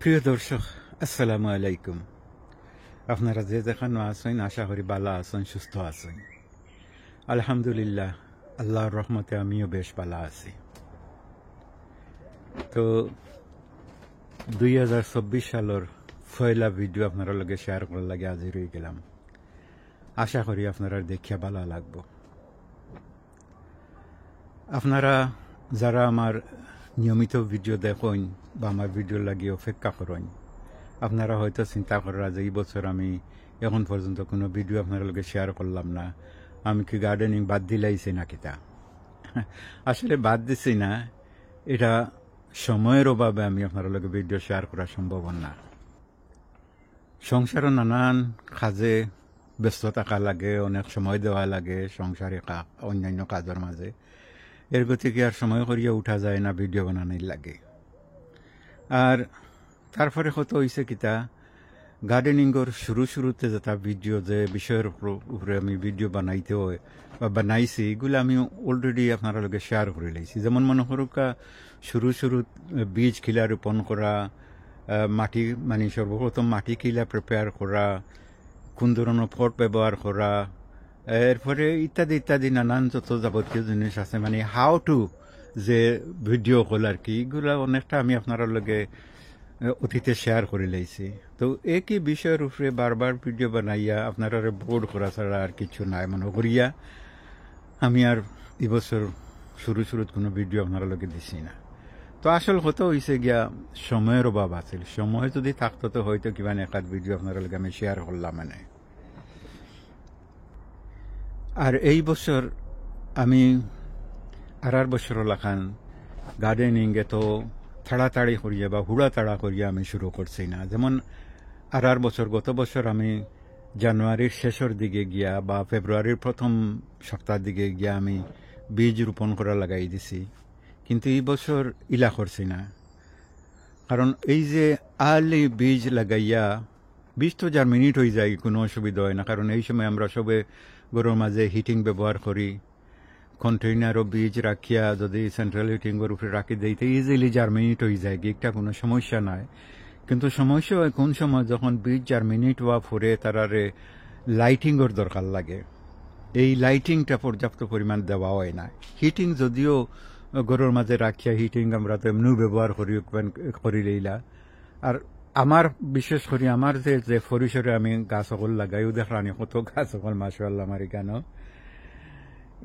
প্রিয় দর্শক, আসসালামু আলাইকুম। আপনারা যে যেখানে আছেন আশা করি ভালো আছেন, সুস্থ আছেন। আলহামদুলিল্লাহ, আল্লাহর রহমতে আমিও বেশ ভালো আছি। তো 2024 সালের পয়লা ভিডিও আপনারা লগে শেয়ার করার লাগে হাজির হয়ে গেলাম। আশা করি আপনারা দেখিয়া ভালো লাগবো। আপনারা যারা আমার নিয়মিত ভিডিও দেখেন বা আমার ভিডিও লাগিয়ে অপেক্ষা করেন, আপনারা হয়তো চিন্তা করা যে এই বছর আমি এখন পর্যন্ত কোনো ভিডিও আপনার লগে শেয়ার করলাম না, আমি কি গার্ডেনিং বাদ দিলাইছি না কিতা। আসলে বাদ দিছি না, এটা সময়ের অভাবে আমি আপনার লগে ভিডিও শেয়ার করা সম্ভব না। সংসারও নানান কাজে ব্যস্ত থাকা লাগে, অনেক সময় দেওয়া লাগে সংসারে অন্যান্য কাজের মাঝে। এর গতিকে আর সময় করিয়া উঠা যায় না, ভিডিও বানানোর লাগে। আর তারপরে কত হয়েছে কিতা, গার্ডেনিংয়ের শুরুতে যেটা ভিডিও যে বিষয়ের উপরে আমি ভিডিও বানাইতে হয় বা বানাইছি, এগুলো আমি অলরেডি আপনারা লগে শেয়ার করে লাইছি। যেমন মনে করুকা শুরু বীজ কিলা রোপণ করা, মাটি মানে সর্বপ্রথম মাটি কিলা প্রিপেয়ার করা, কোন ধরনের ফট ব্যবহার করা, এরপরে ইত্যাদি ইত্যাদি নানান যত যাবতীয় জিনিস আছে, মানে হাউ টু যে ভিডিও কল আর কি, এগুলো অনেকটা আমি আপনার লগে অতীতে শেয়ার করে লাইছি। তো একই বিষয়ের উপরে বারবার ভিডিও বানাইয়া আপনারা বোর্ড করা ছাড়া আর কিছু নাই মনে করিয়া আমি আর এবছর শুরুত কোনো ভিডিও আপনারা লগে দিছি না। তো আসল কথা হয়েছে গিয়া সময়ের অভাব আছিল। সময় যদি থাকতো তো হয়তো কিবা একাধ ভিডিও আপনারা লগে আমি শেয়ার করলাম। মানে আর এই বছর আমি আর বছর লাখান গার্ডেনিং এত তাড়াতাড়ি করিয়া বা হুড়াতাড়া করিয়া আমি শুরু করছি না। যেমন আর বছর গত বছর আমি জানুয়ারির শেষের দিকে গিয়া বা ফেব্রুয়ারির প্রথম সপ্তাহের দিকে গিয়া আমি বীজ রোপণ করা লাগাই দিছি, কিন্তু এই বছর ইলা করছি না। কারণ এই যে আর্লি বীজ লাগাইয়া বীজ তো জার্মিনেট হয়ে যায়, কোনো অসুবিধা হয় না। কারণ এই সময় আমরা সবে গরুর মাঝে হিটিং ব্যবহার করি, কন্টেইনারও বীজ রাখিয়া যদি সেন্ট্রাল হিটিংয়ের উপরে রাখি দিইতে ইজিলি জার্মিনেট হয়ে যায়, একটা কোনো সমস্যা নাই। কিন্তু সমস্যা হয় কোন সময় যখন বীজ জার্মিনেট হওয়া পরে তারারে লাইটিংয়ের দরকার লাগে। এই লাইটিংটা পর্যাপ্ত পরিমাণ দেওয়া হয় না। হিটিং যদিও গরুর মাঝে রাখিয়া হিটিং আমরা তো এমনিও ব্যবহার করি লইলা। আর আমার বিশেষ করে আমার যে পরিসরে আমি গাছ সকল লাগাইও দেখলানি কত গাছ সকল মাশাআল্লাহ আমার এখানে,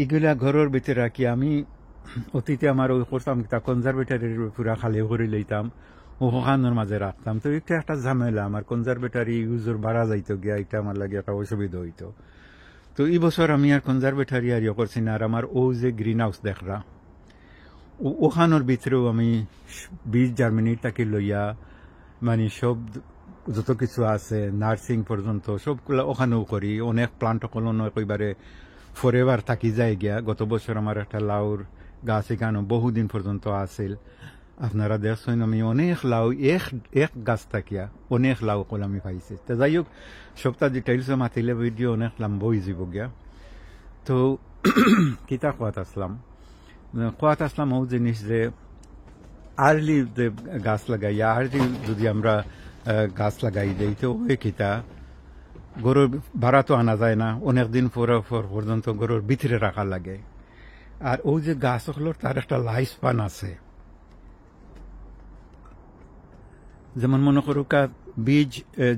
এগুলা ঘরের ভিতরে রাখি আমি অতীতে আমার ওই করতাম তা কনজারভেটারির পুরা খালি করে লইতাম, ওখানোর মাঝে রাখতাম। তো এটা একটা ঝামেলা, আমার কনজারভেটারি ইউজর বাড়া যাইতো গিয়া, এটা আমার লাগে একটা অসুবিধা হইতো। তো এই বছর আমি আর কনজারভেটারি আর ইয়ে করছি না। আর আমার ও যে গ্রিন হাউস দেখরা, ওখানোর ভিতরেও আমি বীজ জার্মিনেটটাকে লইয়া মানে সব যত কিছু আছে নার্সিং পর্যন্ত সবগুলো ওখানেও করি। অনেক প্লান্ট কলনো একেবারে ফরএভার থাকি যায় গিয়া। গত বছর আমার একটা লাউর গাছ এখানে বহুদিন পর্যন্ত আছিল। আপনারা দেখছেন আমি অনেক লাউ এক গাছ থাকিয়া অনেক লাউ কল আমি পাইছি। তো যাই হোক, সপ্তাহ ডিটেইলসে মাতিলে ভিডিও অনেক লম্বা হয়ে যাব গিয়া। তো কিতা কোয়াত আসলাম ও জিনিস যে আর্লি যে গাছ লাগাইয়া আর্লি যদি আমরা গাছ লাগাই দেই তো ওই কিতা গরুর ভাড়া তো আনা যায় না, অনেক দিন পর্যন্ত গরুর ভিতরে রাখা লাগে। আর ওই যে গাছ হলো তার একটা লাইফ স্পান আছে। যেমন মনে করুকা বীজ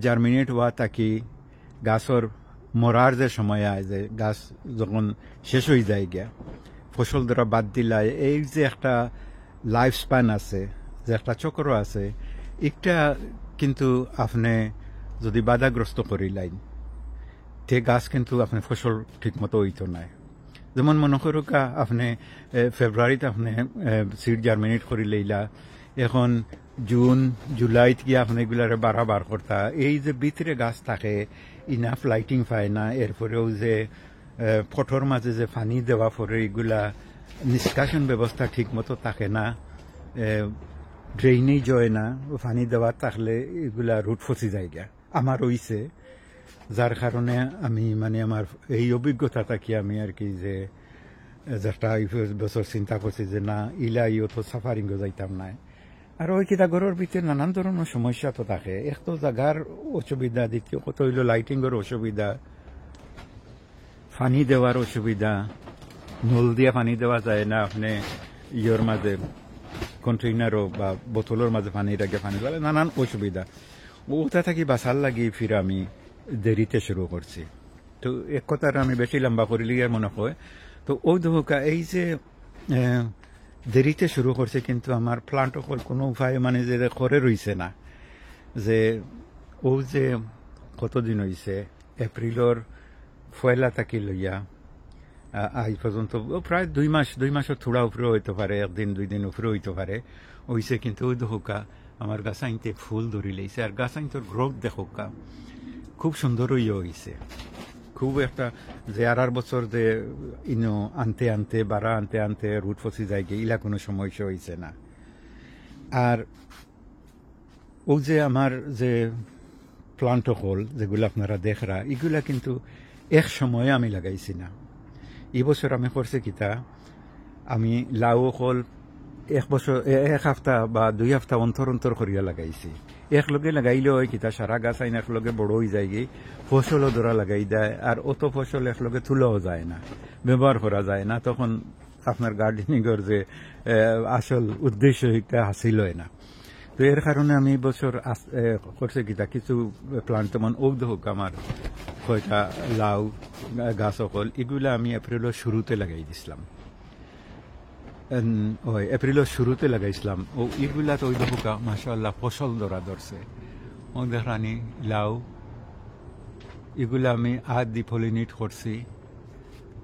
জার্মিনেট হওয়া থাকি গাছর মরার যে সময় আয়, যে গাছ যখন শেষ হয়ে যায় গিয়া ফসল দ্বারা বাদ দিলাই, এই যে একটা লাইফ স্প্যান আছে, যে একটা চক্র আছে, একটা কিন্তু আপনি যদি বাধাগ্রস্ত করিলাই তে গাছ কিন্তু আপনি ফসল ঠিক মতো হইতো নাই। যেমন মনে করুকা আপনি ফেব্রুয়ারিতে আপনি সিড জার্মিনেট করি লইলা, এখন জুন জুলাইত গিয়ে আপনি এগুলারে বারবার করতা, এই যে ভিতরে গাছ থাকে ইনাফ লাইটিং পায় না। এরপরেও যে ফটোর মাঝে যে পানি দেওয়া পরে এগুলা নিষ্কাশন ব্যবস্থা ঠিক মতো থাকে না, ড্রেইনেজ হয় না, পানি দেওয়া থাকলে এগুলা রুট ফসি যায় গিয়া। আমার হইছে, যার কারণে আমি মানে আমার এই অভিজ্ঞতা থাকি আমি আর কি যে যেটা বছর চিন্তা করছি যে না ইলাই তো সাফারিংও যাইতাম না। আর ওই কিতা ঘরের ভিতরে নানান ধরনের সমস্যা তো থাকে, এক তো জায়গার অসুবিধা, দ্বিতীয় কত হইল লাইটিংয়ের অসুবিধা, পানি দেওয়ার অসুবিধা, নল দিয়ে পানি দেওয়া যায় না, আপনি ইয়ের মাঝে কন্টেইনারও বা বোতলের মাঝে পানি রাখে পানি দেওয়া, নানান অসুবিধা। ওটা থাকি বাসার লাগি ফির আমি দেরিতে শুরু করছি। তো এক কথার আমি বেশি লম্বা করিলি আর মনে হয় তো ওই ধোকা এই যে দেরিতে শুরু করছে, কিন্তু আমার প্লান্ট কোনো উপায় মানে যে করে রইছে না, যে ও যে কতদিন হয়েছে এপ্রিলের পয়লা থাকি লইয়া আজ পর্যন্ত প্রায় 2 মাসের থোড়া উপরে হইতে পারে, একদিন 2 দিন উপরে হইতে পারে হইছে, কিন্তু ওই দেখোকা আমার গাছাইনতে ফুল ধরি লাইছে, আর গাছাইনটোর গ্রোথ দেখোকা খুব সুন্দর হইছে। খুব একটা যে আর বছর যে ইনো আনতে আনতে বাড়া আনতে আনতে রুট ফসি যায় গিয়ে ইলা কোনো সমস্যা হয়েছে না। আর ও যে আমার যে প্লান্ট হল যেগুলো আপনারা দেখরা, এগুলা কিন্তু এক সময়ে আমি লাগাইছি না। এই বছর আমি করছি কিতা, আমি লাউ হল এক সপ্তাহ বা 2 সপ্তাহ অন্তর অন্তর করিয়া লাগাইছি। একলগে লাগাইলে হয় কিতা সারা গাছ আইন একলগে বড় হয়ে যায় গিয়ে ফসলও ধরা লাগাই দেয়, আর অত ফসল একলগে তুলাও যায় না, ব্যবহার করা যায় না, তখন আপনার গার্ডেনিংয়ের যে আসল উদ্দেশ্য এটা হাসিল হয় না। তো এর কারণে আমি বছর করছে কিতা কিছু প্লান্ট তেমন ঔদ হোক আমার কয়টা লাউ গাছ সকল এগুলো আমি এপ্রিলের শুরুতে লাগাই দিছিলাম, এপ্রিলের শুরুতে লাগাইছিলাম। ও এগুলা তো ওই দেখা মাশাআল্লাহ ফসল ধরা ধরছে। ও দেখানি লাউ এগুলা আমি আদ দি পলিনেট করছি।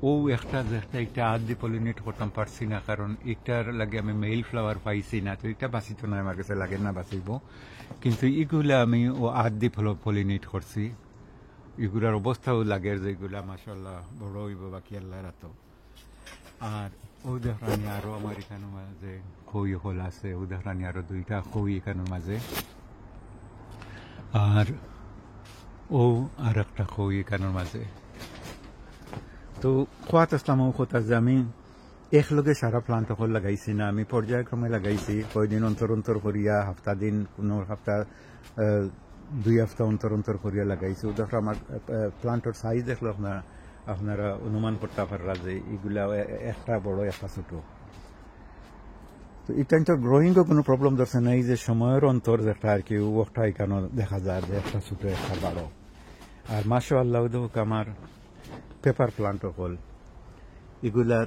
ও একটা আদ দি পলিনেট করতাম পারছি না, কারণ একটার লাগে আমি মেইল ফ্লাওয়ার পাইছি না, তো এটা বাঁচিত না, আমার কাছে লাগে না বাঁচিব, কিন্তু এগুলা আমি ও আদ দি পলিনেট করছি। এগুলার অবস্থাও লাগে যেগুলা মাশাআল্লাহ বড় হইব বাকি আল্লাহ রাত। আর উদাহরণী আরো আমার এখানের মাঝে খই হল আছে, উদাহরণী আরো 2টা খই এখানের মাঝে, আর ও আর একটা খই এখানের মাঝে। তো খোয়াত আসলাম ও কথা যে আমি একলগে সারা প্লান্ট হল লাগাইছি না, আমি পর্যায়ক্রমে লাগাইছি, কয়দিন অন্তর অন্তর করিয়া সপ্তাহ দিন, কোনো সপ্তাহ 2 সপ্তাহ অন্তর অন্তর করিয়া লাগাইছি। উদাহরণ আমার প্লান্টের সাইজ দেখলো আপনারা অনুমান করতে পাররা যে এগুলা একটা বড় একটা ছোট। তো এটা তো গ্রোয়িংও কোনো প্রবলেম ধরছে না, এই যে সময়ের অন্তর যেটা আর কি ওটা এখানে দেখা যায় যে একটা ছোট একটা বড়। আর মাশাআল্লাহ দেখুক আমার পেপার প্লান্ট হল এগুলার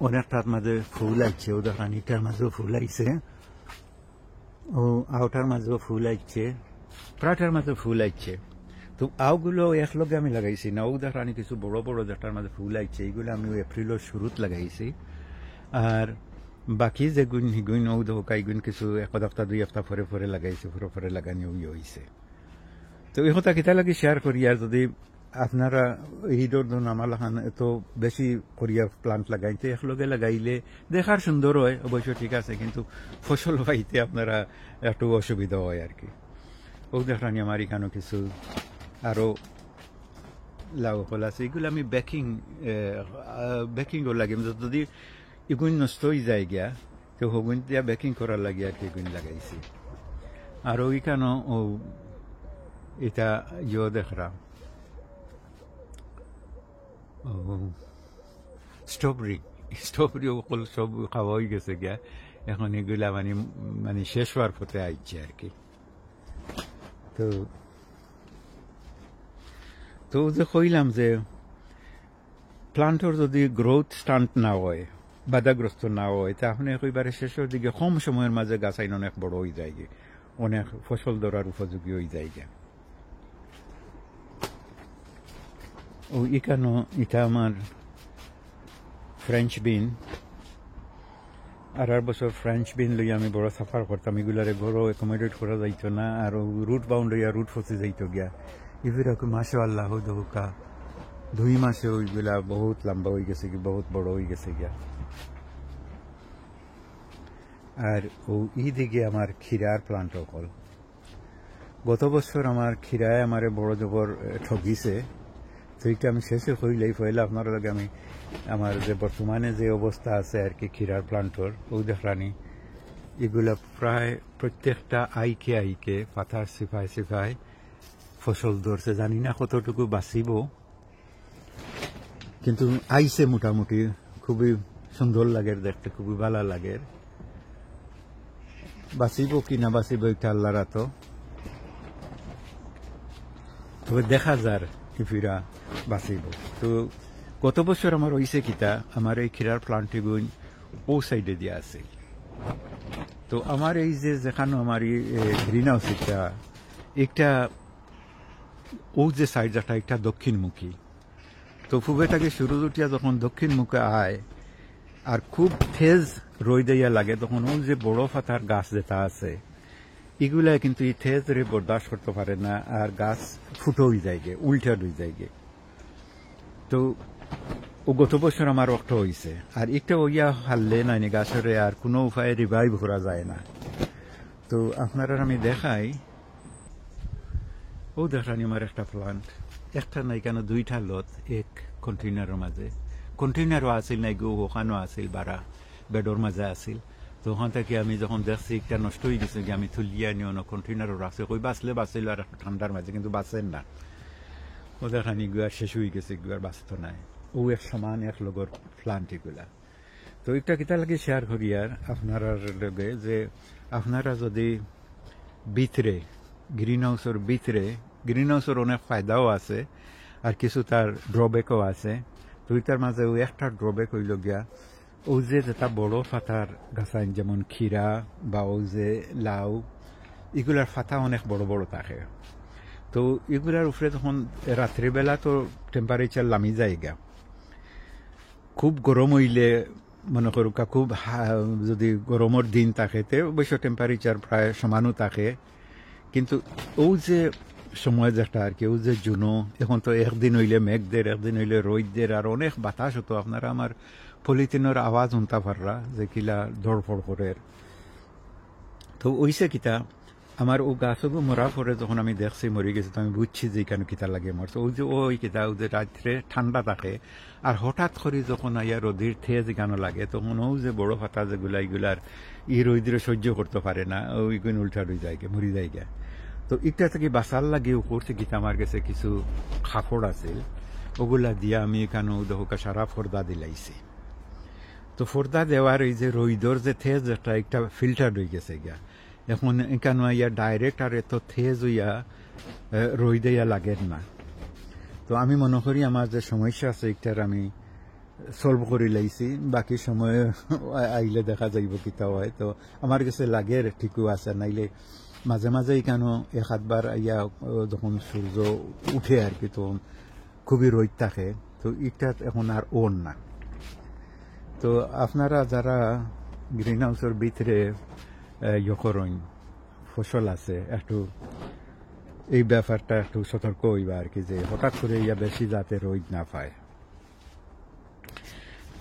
অনেকটার মাঝে ফুল আইছে, উদাহরণ এটার মাঝেও ফুল আইছে, ও আউটার মাঝেও ফুল আইছে, প্রাটার মাঝে ফুল আইছে। তো আউগুলো একলগে আমি লাগাইছি না, উদাহরণ কিছু বড় বড় যেটার মাঝে ফুল আইছে এইগুলো আমি এপ্রিলের শুরুত লাগাইছি। আর বাকি যে গুণ হিগুণ ও ধোকাইগুণ কিছু 1 সপ্তাহ 2 সপ্তাহ পরে পরে লাগাইছে, পরে লাগানি হয়েছে। তো এই কথা কিতা লাগে শেয়ার করি, আর যদি আপনারা এই ধরুন আমার লাগান এত বেশি করিয়া প্লান্ট লাগাইতে একলগে লাগাইলে দেখার সুন্দর হয় অবশ্য ঠিক আছে, কিন্তু ফসল পাইতে আপনারা একটু অসুবিধা হয় আর কি। ও দেখানি আমার এখানে কিছু আরো লাউ ফল আছে, এগুলো আমি বেকিংও লাগে, যদি এগুন নষ্ট হয়ে যায় গিয়া তো হগুন দিয়া বেকিং করার লাগে আর কি এগুন লাগাইছি। আর ওইখানে ও এটা দেখরা স্ট্রবেরি ওকল সব খাওয়া হয়ে গেছে গিয়া, এখন এগুলা মানে শেষ হওয়ার পথে আইছে আর কি। তো যে কইলাম যে প্লান্টর যদি গ্রোথ স্টান্ট না হয়, বাধাগ্রস্ত না হয়, তাহলে একেবারে শেষের দিকে কম সময়ের মাঝে গাছ আইন অনেক বড় হয়ে যায়, অনেক ফসল ধরার উপযোগী হয়ে যায়। ও এখানে এটা আমার ফ্রেঞ্চ বিন, আর বছর ফ্রেঞ্চ বিন লই আমি বড় সাফার করতাম, এগুলারে ঘরও অ্যাকোমোডেট করা যাইত না, আর রুট বাউন্ড হইয়া রুট ফসে যাইত গিয়া। এগুলো মাশাআল্লাহ দৌকা 2 মাসে ওইগুলা বহুত লম্বা হয়ে গেছে, কি বহুত বড় হয়ে গেছে গিয়া। আর ও দিকে আমার ক্ষীরার প্লান্ট হল, গত বছর আমার ক্ষীরায় আমার বড় জবর ঠগিছে, তো এইটা আমি শেষে হইলেই পয়লা আপনার লগে আমি আমার যে বর্তমানে যে অবস্থা আছে আর কি ক্ষীরার প্লান্টর ও দেখানি এগুলা প্রায় প্রত্যেকটা আইকে পাতার সিফায় ফসল ধরছে, জানি না কতটুকু বাঁচিব, কিন্তু আইছে মোটামুটি। খুবই সুন্দর লাগে দেখতে, খুবই ভালো লাগে। বাঁচিব কি না বাঁচিব এটা আল্লাহর হাতে, তবে দেখা যার কিফিরা বাঁচিব। তো গত বছর আমার হয়েছে কিতা, আমার এই ক্ষীরার প্লান্টটি গুণ ও সাইডে দিয়ে আছে। তো আমার এই যেখানে আমার এই গ্রিন হাউস একটা ও যে সাইড যেটা একটা দক্ষিণমুখী। তো ফুবে থেকে শুরু উঠিয়া যখন দক্ষিণ মুখে আয় আর খুব তেজ রই দিয়া লাগে, তখন ও যে বড় পাতার গাছ যেটা আছে এগুলা কিন্তু এই তেজ রে বরদাস্ত করতে পারে না, আর গাছ ফুটো হয়ে যায়, উল্টা হয়ে যায়। তো ও গত বছর আমার একটা হয়েছে, আর একটা ওইয়া হারলে নাইনি গাছের আর কোনো উপায়ে রিভাইভ করা যায় না। তো আপনারা আমি দেখাই, ও দেখানি আমার একটা প্লান্ট, একটা নাই কেন দুইটা লত এক কন্টেইনারের মাঝে, কন্টেইনারও আসিল নাই গো, ওখানেও আসিল, বারা বেডর মাঝে আসিল। তো ওখান থেকে আমি যখন দেখছি একটা নষ্ট হয়ে গেছে, আমি তুলিয়া নিয়ে অন্য কন্টেইনারও রাখছে, কই বাঁচলে বাঁচিল আর একটা ঠান্ডার মাঝে, কিন্তু বাঁচেন না। ও দেখানি গুয়ার শেষ হয়ে গেছে, গুয়ার বাঁচত নাই। ও এক সমান এক লগর প্লান্ট এগুলা। তো একটা কিতা লাগে শেয়ার করি আর আপনারা লগে, যে আপনারা যদি ভিতরে গ্রিন হাউসের ভিতরে, গ্রিন হাউসের অনেক ফায়দাও আছে আর কিছু তার ড্রব্যাকও আছে। তো এটার মাঝে ওই একটা ড্রব্যাক হইল গিয়া, ও যে যেটা বড় ফাতার গাছাইন যেমন ক্ষীরা বা ও যে লাউ, এগুলার ফাতা অনেক বড় বড় থাকে। তো এগুলার উপরে তখন রাত্রিবেলা তো টেম্পারেচার নামি যায় গা, খুব গরম হইলে মনে করুকা, খুব যদি গরমের দিন থাকে তে অবশ্য টেম্পারেচার প্রায় সমানও থাকে। কিন্তু ও যে সময় যেটা আর কি, ও যে জুনো, এখন তো একদিন হইলে মেঘদের, একদিন হইলে রোদদের, আর অনেক বাতাস হতো। আপনারা আমার পলিথিনের আওয়াজ শুনতে পাররা যে কিলা ধরফড় করে। তো ওইসে কিতা আমার ও গাছগো মরা পরে যখন আমি দেখছি মরে গেছে, তো আমি বুঝছি যে কেন কিতা লাগে মরছে। ওই যে ওই কিতা, ও যে রাত্রে ঠান্ডা থাকে আর হঠাৎ করে যখন আইয়া রোদির থেজ গানো লাগে, তখন ও যে বড় ফাতা যেগুলা, এগুলার ই রোদ্রে সহ্য করতে পারে না, ওইগুলো উল্টা রয়ে যায়, মরি যায়। তো এটা থেকে বাঁচার লাগে ও করছে কিতা, আমার কাছে কিছু কাপড় আছে, ওগুলা দিয়া আমি এখানে দেখোকা সারা ফর্দা দিলাইছি। তো ফর্দা দেওয়ার এই যে রইদর যে থেজ যেটা একটা ফিল্টার হয়ে গেছে গিয়া, এখন এখানে ইয়া ডাইরেক্ট আর এত থেজ হইয়া রই দেয়া লাগেন না। তো আমি মনে করি আমার যে সমস্যা আছে একটার আমি সলভ করে লাইছি, বাকি সময় আইলে দেখা যাইব কিতা হয়। তো আমার কাছে লাগে ঠিকও আছে, নাইলে মাঝে মাঝে এখানে এক আধবার আইয়া যখন সূর্য উঠে আর কি, তখন খুবই রোদ থাকে। তো এটা এখন আর ওর না। তো আপনারা যারা গ্রিন হাউসের ভিতরে করেন ফসল আছে, একটু এই ব্যাপারটা একটু সতর্ক হইবা আর কি, যে হঠাৎ করে ইয়া বেশি যাতে রোদ না পায়।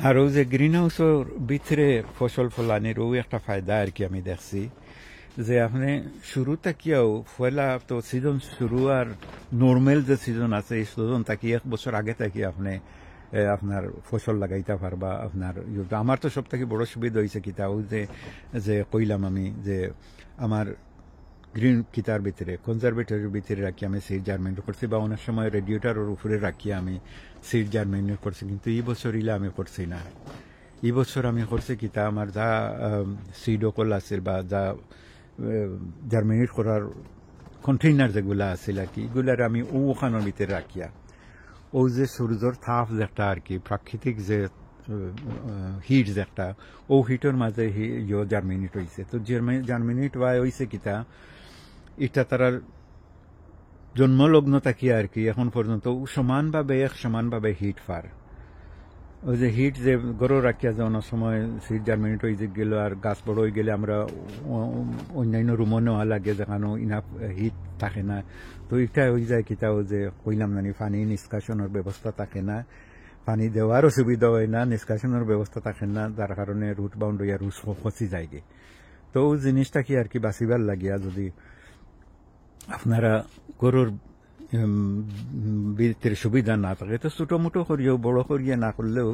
আর ও যে গ্রিন হাউসের ভিতরে ফসল ফলানির ও একটা ফায়দা আর কি আমি দেখছি, যে আপনি শুরু থাকিয়াও পয়লা তো সিজন শুরু, আর নর্মাল যে সিজন আছে এই সিজন থাকি এক বছর আগে থাকি আপনি আপনার ফসল লাগাইতে পারবা। আপনার আমার তো সব থেকে বড় সুবিধা হয়েছে কিতা, ওই যে কইলাম আমি যে আমার গ্রিন কিতার ভিতরে কনজারভেটরের ভিতরে রাখি আমি সিড জার্মিনেট করছি, বা অনেক সময় রেডিয়েটারের উপরে রাখি আমি সিড জার্মিনেট করছি। কিন্তু এই বছর ইলে আমি করছি না। এই বছর আমি করছি কিতা, আমার যা সিড অকল আছিল বা যা জার্মিনেট করার কন্টেইনার যেগুলা আছিল আর কি, এগুলার আমি ওখানের ভিতরে রাখিয়া ও যে সূর্যর তাপ যেটা আর কি, প্রাকৃতিক যে হিট যেটা, ও হিটের মাঝে জার্মিনেট হয়েছে। তো জার্মিনেট হয়েছে কিতা, এটা তারা জন্মলগ্ন থাকি আর কি এখন পর্যন্ত সমানভাবে হিট পার। ওই যে হিট যে গরু রাখিয়া যে অনেক সময় সিড জার্মিনেট হয়ে গেল আর গাছ বড় হয়ে গেলে আমরা অন্যান্য রুমও নেওয়া লাগে, যেখানে ইনাফ হিট থাকে না। তো এটা হয়ে যায় কিতাও যে কইলাম নানি পানি নিষ্কাশনের ব্যবস্থা থাকে না, পানি দেওয়ারও সুবিধা হয় না, নিষ্কাশনের ব্যবস্থা থাকে না, যার কারণে রুট বাউন্ড হইয়া রুট ফসি যায়। তো ওই জিনিসটা কি আর কি বাঁচিবার লাগিয়া যদি আপনারা গরুর ভিতরে সুবিধা না থাকে, তো ছোটো মোটো করিও, বড় করিয়া না করলেও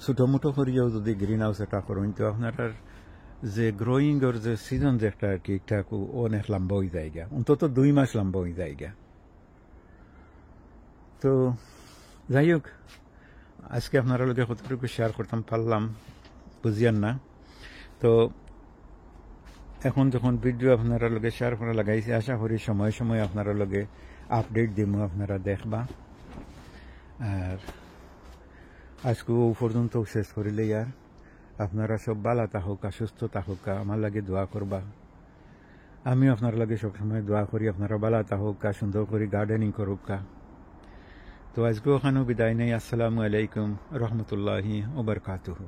ছোটো মোটো করিয়াও যদি গ্রিন হাউস এটা করেন, তো আপনার যে গ্রোয়িং এর যে সিজন যেটা আর কি এটা অনেক লম্বা হয়ে যায় গা, অন্তত 2 মাস লম্বা হয়ে যায় গা। তো যাই হোক, আজকে আপনারা লোকে কতটুকু শেয়ার করতাম পারলাম বুঝিয়ান না। তো এখন যখন ভিডিও আপনারা লোকে শেয়ার করা লাগাইছে, আশা করি সময় সময় আপনারা লোকে আপডেট দিব, আপনারা দেখবা। আর আজকে ও পর্যন্ত শেষ করিলে আর আপনারা সব ভালো থাকুক, সুস্থ থাকুক, আমার লাগে দোয়া করবা। আমি আপনার লাগে সবসময় দোয়া করি আপনারা ভালো থাকুক, সুন্দর করে গার্ডেনিং করুক। তো আজকে ওখানেও বিদায় নেই। আসসালামু আলাইকুম রহমতুল্লাহি ওয়া বারাকাতুহু।